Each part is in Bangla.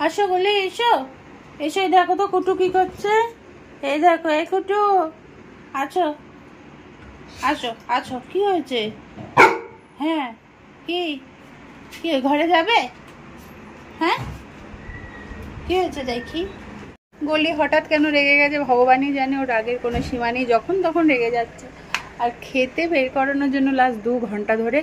আসো বলে এসো এসো, এই দেখো তো কুটু কি করছে। এই দেখো, এই কুটু আছো, আসো আছো। কি হয়েছে? হ্যাঁ, কি কি ঘরে যাবে? হ্যাঁ, কি হয়েছে দেখি। গলি হঠাৎ কেন রেগে গেছে ভগবানই জানে, ওর রাগের কোনো সীমা নেই, যখন তখন রেগে যাচ্ছে। আর খেতে বের করানোর জন্য লাস্ট 2 ঘন্টা ধরে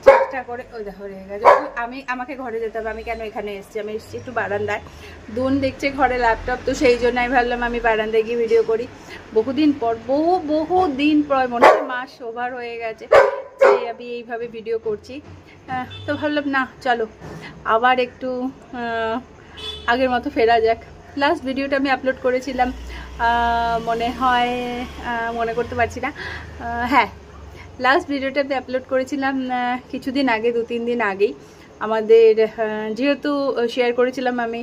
চেষ্টা করে, ওই দেখো রেগে গেছে। আমাকে ঘরে যেতে হবে, আমি কেন এখানে এসেছি? আমি এসেছি একটু বারান্দায়, দুন দেখছে ঘরে ল্যাপটপ, তো সেই জন্য আমি ভাবলাম আমি বারান্দায় গিয়ে ভিডিও করি। বহুদিন পর, বহুদিন পর, মনে হয় মাস ওভার হয়ে গেছে যে আমি এইভাবে ভিডিও করছি। তো ভাবলাম না, চলো আবার একটু আগের মতো ফেরা যাক। লাস্ট ভিডিওটা আমি আপলোড করেছিলাম মনে হয়, মনে করতে পারছি না, হ্যাঁ লাস্ট ভিডিওটা আমি আপলোড করেছিলাম কিছুদিন আগে, 2-3 দিন আগেই। আমাদের যেহেতু শেয়ার করেছিলাম আমি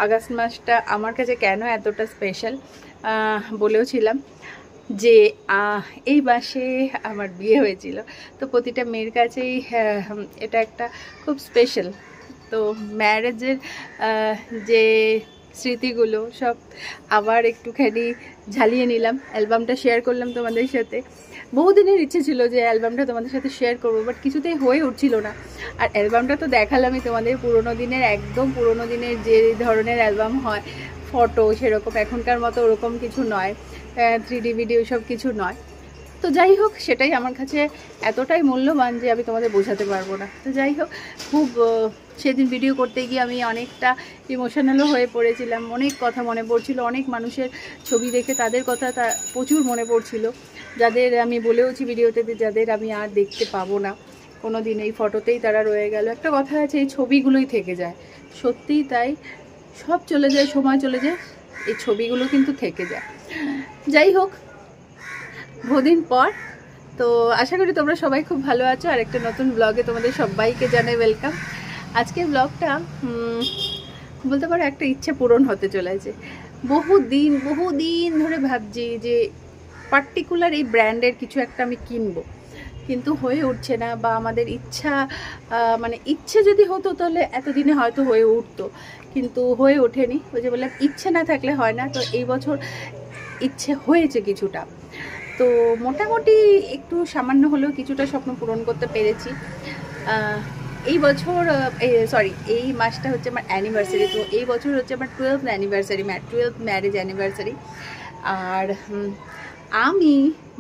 আগস্ট মাসটা আমার কাছে কেন এতটা স্পেশাল, বলেওছিলাম যে এই মাসে আমার বিয়ে হয়েছিল। তো প্রতিটা মেয়ের কাছেই এটা একটা খুব স্পেশাল। তো ম্যারেজের যে স্মৃতিগুলো সব আবার একটুখানি ঝালিয়ে নিলাম, অ্যালবামটা শেয়ার করলাম তোমাদের সাথে। বহুদিনের ইচ্ছে ছিল যে অ্যালবামটা তোমাদের সাথে শেয়ার করবো, বাট কিছুতেই হয়ে উঠছিল না। আর অ্যালবামটা তো দেখালামই তোমাদের, পুরোনো দিনের, একদম পুরোনো দিনের যে ধরনের অ্যালবাম হয় ফটো, সেরকম এখনকার মতো ওরকম কিছু নয়, 3D ভিডিও সব কিছু নয়। তো যাই হোক, সেটাই আমার কাছে এতটাই মূল্যবান যে আমি তোমাদের বোঝাতে পারবো না। তো যাই হোক, খুব সেদিন ভিডিও করতে গিয়ে আমি অনেকটা ইমোশনালও হয়ে পড়েছিলাম, অনেক কথা মনে পড়ছিল, অনেক মানুষের ছবি দেখে তাদের কথা প্রচুর মনে পড়ছিল, যাদের আমি বলেওছি ভিডিওতে, যাদের আমি আর দেখতে পাবো না কোনো দিন, এই ফটোতেই তারা রয়ে গেল। একটা কথা আছে, এই ছবিগুলোই থেকে যায়, সত্যিই তাই, সব চলে যায়, সময় চলে যায়, এই ছবিগুলো কিন্তু থেকে যায়। যাই হোক, বহুদিন পর, তো আশা করি তোমরা সবাই খুব ভালো আছো। আর একটা নতুন ব্লগে তোমাদের সবাইকে জানাই ওয়েলকাম। আজকের ব্লগটা বলতে পারো একটা ইচ্ছে পূরণ হতে চলেছে। বহুদিন ধরে ভাবছি যে পার্টিকুলার এই ব্র্যান্ডের কিছু একটা আমি কিনবো, কিন্তু হয়ে উঠছে না, বা আমাদের ইচ্ছা, মানে ইচ্ছে যদি হতো তাহলে এতদিনে হয়তো হয়ে উঠতো, কিন্তু হয়ে ওঠেনি। ওই যে বললাম, ইচ্ছে না থাকলে হয় না। তো এই বছর ইচ্ছে হয়েছে কিছুটা, তো মোটামুটি একটু সামান্য হলেও কিছুটা স্বপ্ন পূরণ করতে পেরেছি। এই বছর, সরি, এই মাসটা হচ্ছে আমার অ্যানিভার্সারি। তো এই বছর হচ্ছে আমার 12th anniversary, 12th marriage anniversary. আর আমি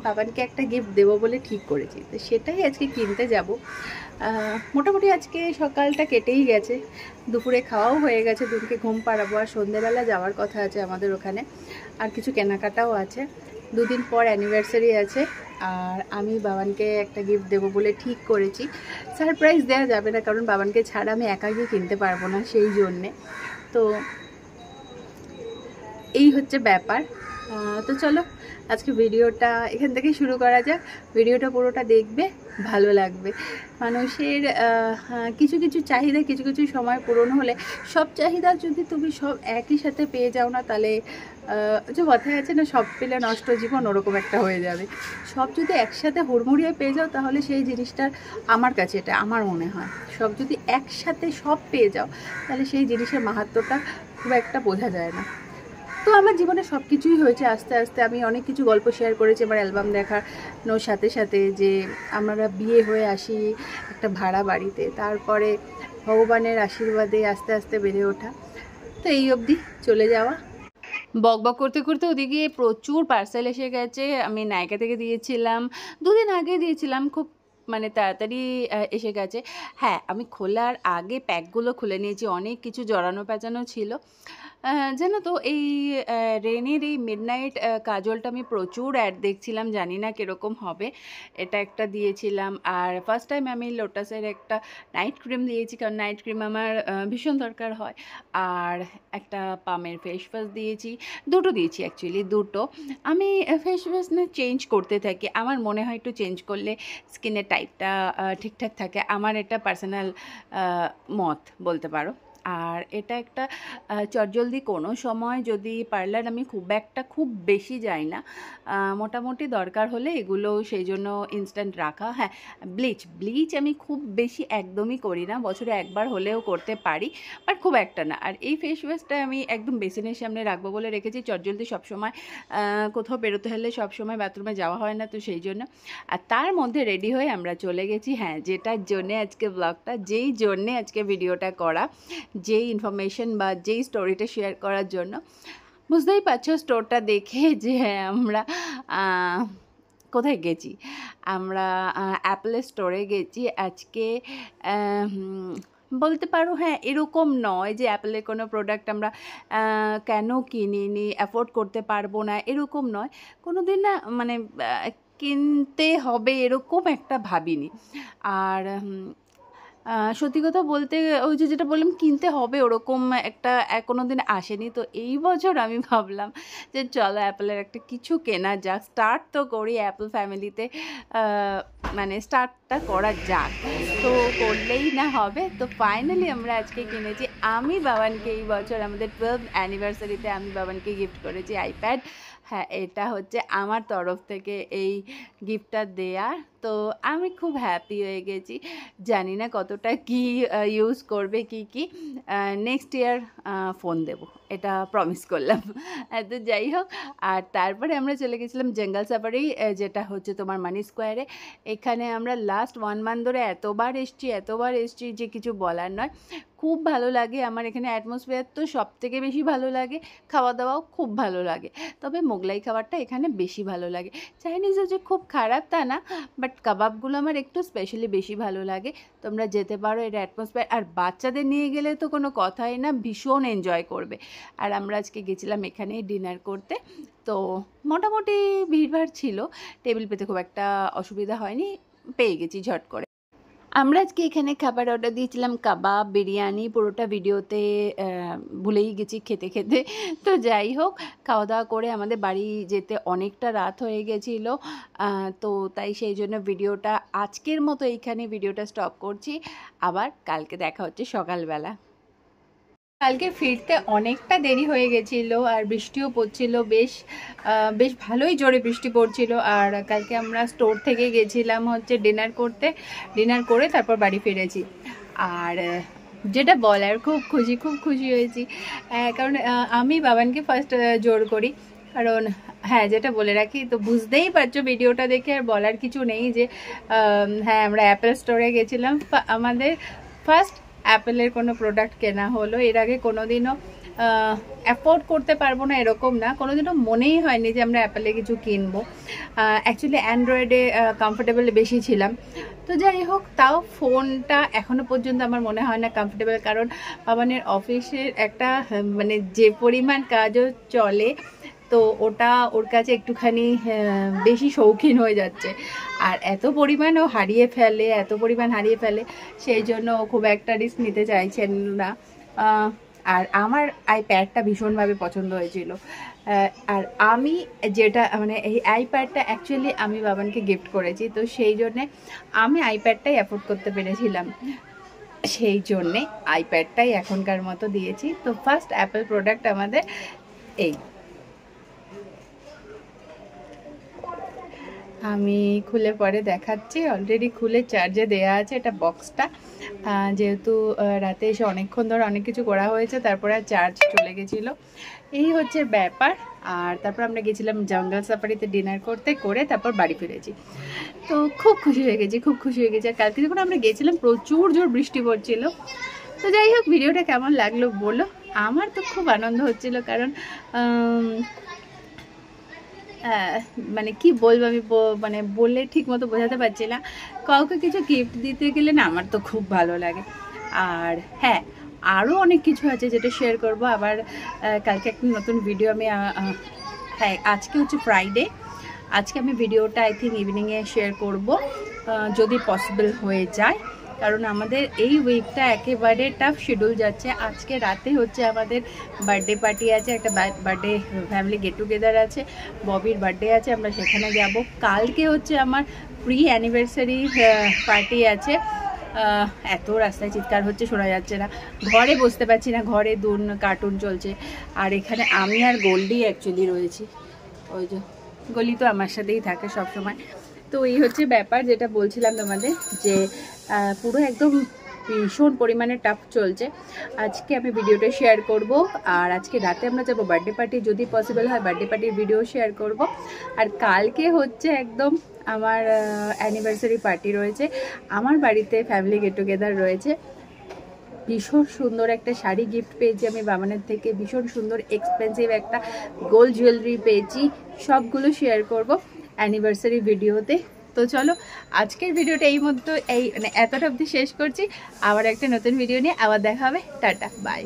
বাবানকে একটা গিফট দেবো বলে ঠিক করেছি, তো সেটাই আজকে কিনতে যাব। মোটামুটি আজকে সকালটা কেটেই গেছে, দুপুরে খাওয়াও হয়ে গেছে, দুপুরকে ঘুম পাড়াবো, আর সন্ধ্যেবেলা যাওয়ার কথা আছে আমাদের ওখানে, আর কিছু কেনাকাটাও আছে। 2 দিন পর অ্যানিভার্সারি আছে, আর আমি বাবানকে একটা গিফট দেবো বলে ঠিক করেছি। সারপ্রাইজ দেওয়া যাবে না, কারণ বাবানকে ছাড়া আমি একা গিয়ে কিনতে পারবো না, সেই জন্যে। তো এই হচ্ছে ব্যাপার। তো চলো আজকে ভিডিওটা এখান থেকে শুরু করা যাক। ভিডিওটা পুরোটা দেখবে, ভালো লাগবে। মানুষের কিছু কিছু চাহিদা কিছু কিছু সময় পূরণ হলে, সব চাহিদা যদি তুমি সব একই সাথে পেয়ে যাও না, তাহলে যে কথায় আছে না, সব পেলে নষ্ট জীবন, ওরকম একটা হয়ে যাবে। সব যদি একসাথে হুড়মুড়িয়ে পেয়ে যাও, তাহলে সেই জিনিসটার, আমার কাছে এটা আমার মনে হয়, সব যদি একসাথে সব পেয়ে যাও, তাহলে সেই জিনিসের মাহাত্ম্যটা খুব একটা বোঝা যায় না। তো আমার জীবনে সব কিছুই হয়েছে আস্তে আস্তে। আমি অনেক কিছু গল্প শেয়ার করেছি আমার অ্যালবাম দেখানোর সাথে সাথে, যে আমরা বিয়ে হয়ে আসি একটা ভাড়া বাড়িতে, তারপরে ভগবানের আশীর্বাদে আস্তে আস্তে বেড়ে ওঠা, তো এই অবধি চলে যাওয়া। বক বক করতে করতে ওদিকে প্রচুর পার্সেল এসে গেছে। আমি নায়িকা থেকে দিয়েছিলাম, 2 দিন আগে দিয়েছিলাম, খুব মানে তাড়াতাড়ি এসে গেছে। হ্যাঁ, আমি খোলার আগে প্যাকগুলো খুলে নিয়েছি, অনেক কিছু জড়ানো প্যাঁচানো ছিল। জানো তো, এই রেনের এই মিডনাইট কাজলটা আমি প্রচুর অ্যাড দেখছিলাম, জানি না কীরকম হবে। এটা একটা দিয়েছিলাম, আর ফার্স্ট টাইম আমি লোটাসের একটা নাইট ক্রিম দিয়েছি, কারণ নাইট ক্রিম আমার ভীষণ দরকার হয়। আর একটা পামের ফেস ওয়াশ দিয়েছি, দুটো দিয়েছি অ্যাকচুয়ালি, দুটো। আমি ফেস ওয়াশ না চেঞ্জ করতে থাকি, আমার মনে হয় একটু চেঞ্জ করলে স্কিনের টাইপটা ঠিকঠাক থাকে, আমার এটা পার্সোনাল মত বলতে পারো। আর এটা একটা চটজলদি কোনো সময় যদি পার্লার আমি খুব বেশি যাই না, মোটামুটি দরকার হলে এগুলো সেই জন্য ইনস্ট্যান্ট রাখা। হ্যাঁ, ব্লিচ আমি খুব বেশি একদমই করি না, বছরে একবার হলেও করতে পারি, বাট খুব একটা না। আর এই ফেস ওয়াশটা আমি একদম বেসিনের সামনে রাখবো বলে রেখেছি, চটজলদি সবসময় কোথাও বেরোতে হলে সবসময় বাথরুমে যাওয়া হয় না, তো সেই জন্য। আর তার মধ্যে রেডি হয়ে আমরা চলে গেছি, হ্যাঁ, যেটার জন্যে আজকে ব্লগটা, যেই জন্যে আজকে ভিডিওটা করা, যেই ইনফরমেশন বা যেই স্টোরিটা শেয়ার করার জন্য। বুঝতেই পারছো স্টোরটা দেখে যে আমরা কোথায় গেছি, আমরা অ্যাপেলের স্টোরে গেছি আজকে। বলতে পারো হ্যাঁ, এরকম নয় যে অ্যাপেলের কোনো প্রোডাক্ট আমরা কেন কিনিনি, অ্যাফোর্ড করতে পারবো না, এরকম নয়। কোনো দিন না মানে কিনতে হবে এরকম একটা ভাবিনি। আর সত্যি কথা বলতে ওই যে যেটা বললাম কিনতে হবে ওরকম একটা কোনো দিন আসেনি। তো এই বছর আমি ভাবলাম যে চলো অ্যাপেলের একটা কিছু কেনা যাক, স্টার্ট তো করি অ্যাপেল ফ্যামিলিতে, মানে স্টার্টটা করা যাক, তো করলেই না হবে। তো ফাইনালি আমরা আজকে কিনেছি। আমি বাবানকে এই বছর আমাদের 12th অ্যানিভার্সারিতে আমি বাবানকে গিফট করেছি আইপ্যাড। হ্যাঁ, এটা হচ্ছে আমার তরফ থেকে এই গিফটটা দেয়া। তো আমি খুব হ্যাপি হয়ে গেছি। জানি না কতটা কি ইউজ করবে, কি নেক্সট ইয়ার ফোন দেব, এটা প্রমিস করলাম। তো যাই হোক, আর তারপরে আমরা চলে গেছিলাম জঙ্গল সাফারি, যেটা হচ্ছে তোমার মানি স্কোয়ারে। এখানে আমরা লাস্ট 1 মান্থ ধরে এতবার এসছি যে কিছু বলার নয়। খুব ভালো লাগে আমার এখানে, অ্যাটমসফিয়ার তো সব থেকে বেশি ভালো লাগে, খাওয়া দাওয়াও খুব ভালো লাগে। তবে মোগলাই খাবারটা এখানে বেশি ভালো লাগে। চাইনিজও যে খুব খারাপ তা না, বাট কাবাবগুলো আমার একটু স্পেশালি বেশি ভালো লাগে। তোমরা যেতে পারো, এর অ্যাটমসফিয়ার, আর বাচ্চাদের নিয়ে গেলে তো কোনো কথাই না, ভীষণ এনজয় করবে। আর আমরা আজকে গেছিলাম এখানেই ডিনার করতে, তো মোটামুটি ভিড়ভাড় ছিল, টেবিল পেতে খুব একটা অসুবিধা হয়নি, পেয়ে গেছি ঝট করে। আমরা আজকে এখানে খাবার অর্ডার দিয়েছিলাম, কাবাব, বিরিয়ানি, পুরোটা ভিডিওতে ভুলেই গেছি খেতে খেতে। তো যাই হোক, খাওয়া দাওয়া করে আমাদের বাড়ি যেতে অনেকটা রাত হয়ে গেছিলো, তো তাই সেই জন্য ভিডিওটা আজকের মতো এইখানে ভিডিওটা স্টপ করছি। আবার কালকে দেখা হচ্ছে সকালবেলা। কালকে ফিরতে অনেকটা দেরি হয়ে গেছিলো, আর বৃষ্টিও পড়ছিল, বেশ ভালোই জোরে বৃষ্টি পড়ছিল। আর কালকে আমরা স্টোর থেকে গেছিলাম হচ্ছে ডিনার করে তারপর বাড়ি ফিরেছি। আর যেটা বলার, খুব খুশি হয়েছি, কারণ আমি বাবানকে ফার্স্ট জোর করি, কারণ হ্যাঁ, যেটা বলে রাখি, তো বুঝতেই পারছো ভিডিওটা দেখে আর বলার কিছু নেই যে হ্যাঁ, আমরা অ্যাপেল স্টোরে গেছিলাম, আমাদের ফার্স্ট অ্যাপেলের কোনো প্রোডাক্ট কেনা হলো। এর আগে কোনোদিনও অ্যাফোর্ড করতে পারবো না এরকম না, কোনোদিনও মনেই হয়নি যে আমরা অ্যাপেলে কিছু কিনবো। অ্যাকচুয়ালি অ্যান্ড্রয়েডে কমফোর্টেবল বেশি ছিলাম। তো যাই হোক, তাও ফোনটা এখনও পর্যন্ত আমার মনে হয় না কমফোর্টেবল, কারণ বাবানের অফিসের একটা মানে যে পরিমাণ কাজও চলে, তো ওটা ওর কাছে একটুখানি বেশি শৌখিন হয়ে যাচ্ছে। আর এত পরিমাণ হারিয়ে ফেলে, সেই জন্য খুব একটা রিস্ক নিতে চাইছেন না। আর আমার আইপ্যাডটা ভীষণভাবে পছন্দ হয়েছিল। আর আমি যেটা মানে এই আইপ্যাডটা অ্যাকচুয়ালি আমি বাবানকে গিফট করেছি, তো সেই জন্যে আমি আইপ্যাডটাই অ্যাফোর্ড করতে পেরেছিলাম, সেই জন্যে আইপ্যাডটাই এখনকার মতো দিয়েছি। তো ফার্স্ট অ্যাপেল প্রোডাক্ট আমাদের এই। আমি খুলে পরে দেখাচ্ছি, অলরেডি খুলে চার্জে দেয়া আছে এটা বক্সটা, যেহেতু রাতে এসে অনেকক্ষণ ধরে অনেক কিছু করা হয়েছে, তারপরে আর চার্জ চলে গেছিলো, এই হচ্ছে ব্যাপার। আর তারপর আমরা গেছিলাম জঙ্গল সাফারিতে ডিনার করে তারপর বাড়ি ফিরেছি। তো খুব খুশি হয়ে গেছি। আর কালকে যখন আমরা গেছিলাম প্রচুর জোর বৃষ্টি পড়ছিল। তো যাই হোক, ভিডিওটা কেমন লাগলো বলো। আমার তো খুব আনন্দ হচ্ছিল, কারণ মানে কি বলবো, আমি মানে বললে ঠিক মতো বোঝাতে পারছি না। কাউকে কিছু গিফট দিতে গেলে না আমার তো খুব ভালো লাগে। আর হ্যাঁ, আরও অনেক কিছু আছে যেটা শেয়ার করব আবার কালকে একটা নতুন ভিডিও আমি হ্যাঁ, আজকে হচ্ছে ফ্রাইডে, আজকে আমি ভিডিওটা আই থিঙ্ক ইভিনিংয়ে শেয়ার করব যদি পসিবল হয়ে যায়, কারণ আমাদের এই উইকটা একেবারে টাফ শিডিউল যাচ্ছে। আজকে রাতে হচ্ছে আমাদের বার্থডে পার্টি আছে, একটা বার্থডে ফ্যামিলি গেট টুগেদার আছে, ববির বার্থডে আছে, আমরা সেখানে যাব। কালকে হচ্ছে আমার প্রি অ্যানিভার্সারি পার্টি আছে, এত রাস্তায় চিৎকার হচ্ছে, শোনা যাচ্ছে না, ঘরে বসতে পারছি না, ঘরে কার্টুন চলছে। আর এখানে আমি আর গোল্ডি অ্যাকচুয়ালি রয়েছি, ওই যে গলি তো আমার সাথেই থাকে সব সময়। তো এই হচ্ছে ব্যাপার, যেটা বলছিলাম তোমাদের, যে পুরো একদম ভীষণ পরিমাণে টাফ চলছে। আজকে আমি ভিডিওটা শেয়ার করব, আর আজকে রাতে আমরা যাবো বার্থডে পার্টি, যদি পসিবল হয় বার্থডে পার্টির ভিডিও শেয়ার করব। আর কালকে হচ্ছে একদম আমার অ্যানিভার্সারি পার্টি রয়েছে, আমার বাড়িতে ফ্যামিলি গেট টুগেদার রয়েছে। ভীষণ সুন্দর একটা শাড়ি গিফট পেয়েছি আমি বাবানের থেকে, ভীষণ সুন্দর এক্সপেন্সিভ একটা গোল্ড জুয়েলারি পেয়েছি, সবগুলো শেয়ার করব অ্যানিভার্সারি ভিডিওতে। তো চলো আজকের ভিডিওটা মানে এতটা অবধি শেষ করছি, আবার একটা নতুন ভিডিও নিয়ে আবার দেখা হবে। Ta-ta, by.